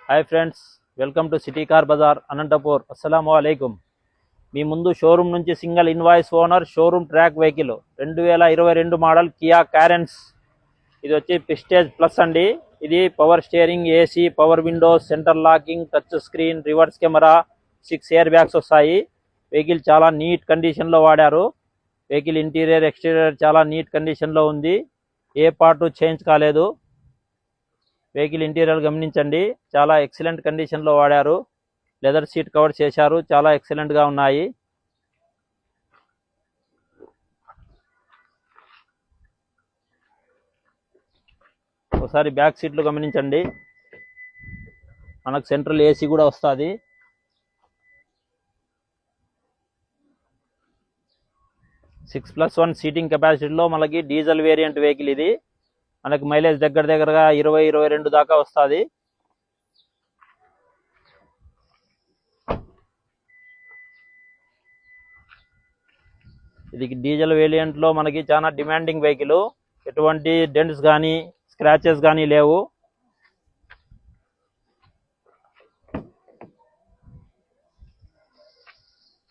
Hi friends, welcome to city car bazaar Anantapur. అస్సలాము అలైకుం. మీ ముందు షోరూమ్ నుంచి single invoice owner showroom track vehicle 2022 model Kia Carens. ఇది వచ్చి ప్రెస్టీజ్ ప్లస్ అండి. ఇది power steering, AC, power windows, centre locking, touch screen, reverse camera, 6 air bags వస్తాయి. వెహికల్ చాలా నీట్ కండిషన్లో వాడారు. వెహికల్ ఇంటీరియర్ ఎక్స్టీరియర్ చాలా నీట్ కండిషన్లో ఉంది. ఏ పార్ట్ చేంజ్ కాలేదు. వెహికల్ ఇంటీరియర్ గమనించండి, చాలా ఎక్సలెంట్ కండిషన్లో వాడారు. లెదర్ సీట్ కవర్ చేశారు, చాలా ఎక్సలెంట్గా ఉన్నాయి. ఒకసారి బ్యాక్ సీట్లు గమనించండి, మనకు సెంట్రల్ ఏసీ కూడా వస్తుంది. సిక్స్ ప్లస్ 1 సీటింగ్ కెపాసిటీలో మనకి డీజిల్ వేరియంట్ వెహికల్ ఇది. మనకు మైలేజ్ దగ్గరగా 20-22 దాకా వస్తుంది. ఇది డీజిల్ వేరియంట్లో మనకి చాలా డిమాండింగ్ వెహికల్. ఎటువంటి డెంట్స్ కానీ స్క్రాచెస్ కానీ లేవు.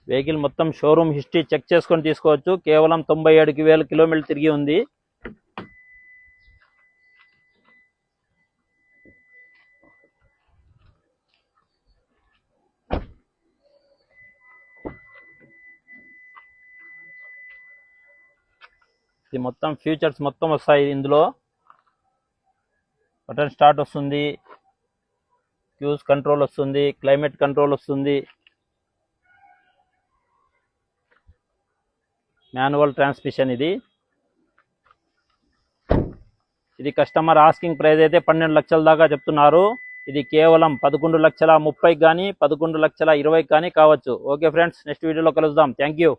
వెహికల్ మొత్తం షోరూమ్ హిస్టరీ చెక్ చేసుకొని తీసుకోవచ్చు. కేవలం 97,000 కిలోమీటర్లు తిరిగి ఉంది. ఇది మొత్తం ఫీచర్స్ మొత్తం వస్తాయి ఇందులో. బటన్ స్టార్ట్ వస్తుంది, క్రూజ్ కంట్రోల్ వస్తుంది, క్లైమేట్ కంట్రోల్ వస్తుంది, మాన్యువల్ ట్రాన్స్మిషన్. ఇది కస్టమర్ ఆస్కింగ్ ప్రైస్ అయితే 12 లక్షల దాకా చెప్తున్నారు. ఇది కేవలం 11,30,000 కానీ 11,20,000 కానీ కావచ్చు. ఓకే ఫ్రెండ్స్, నెక్స్ట్ వీడియోలో కలుద్దాం. Thank you.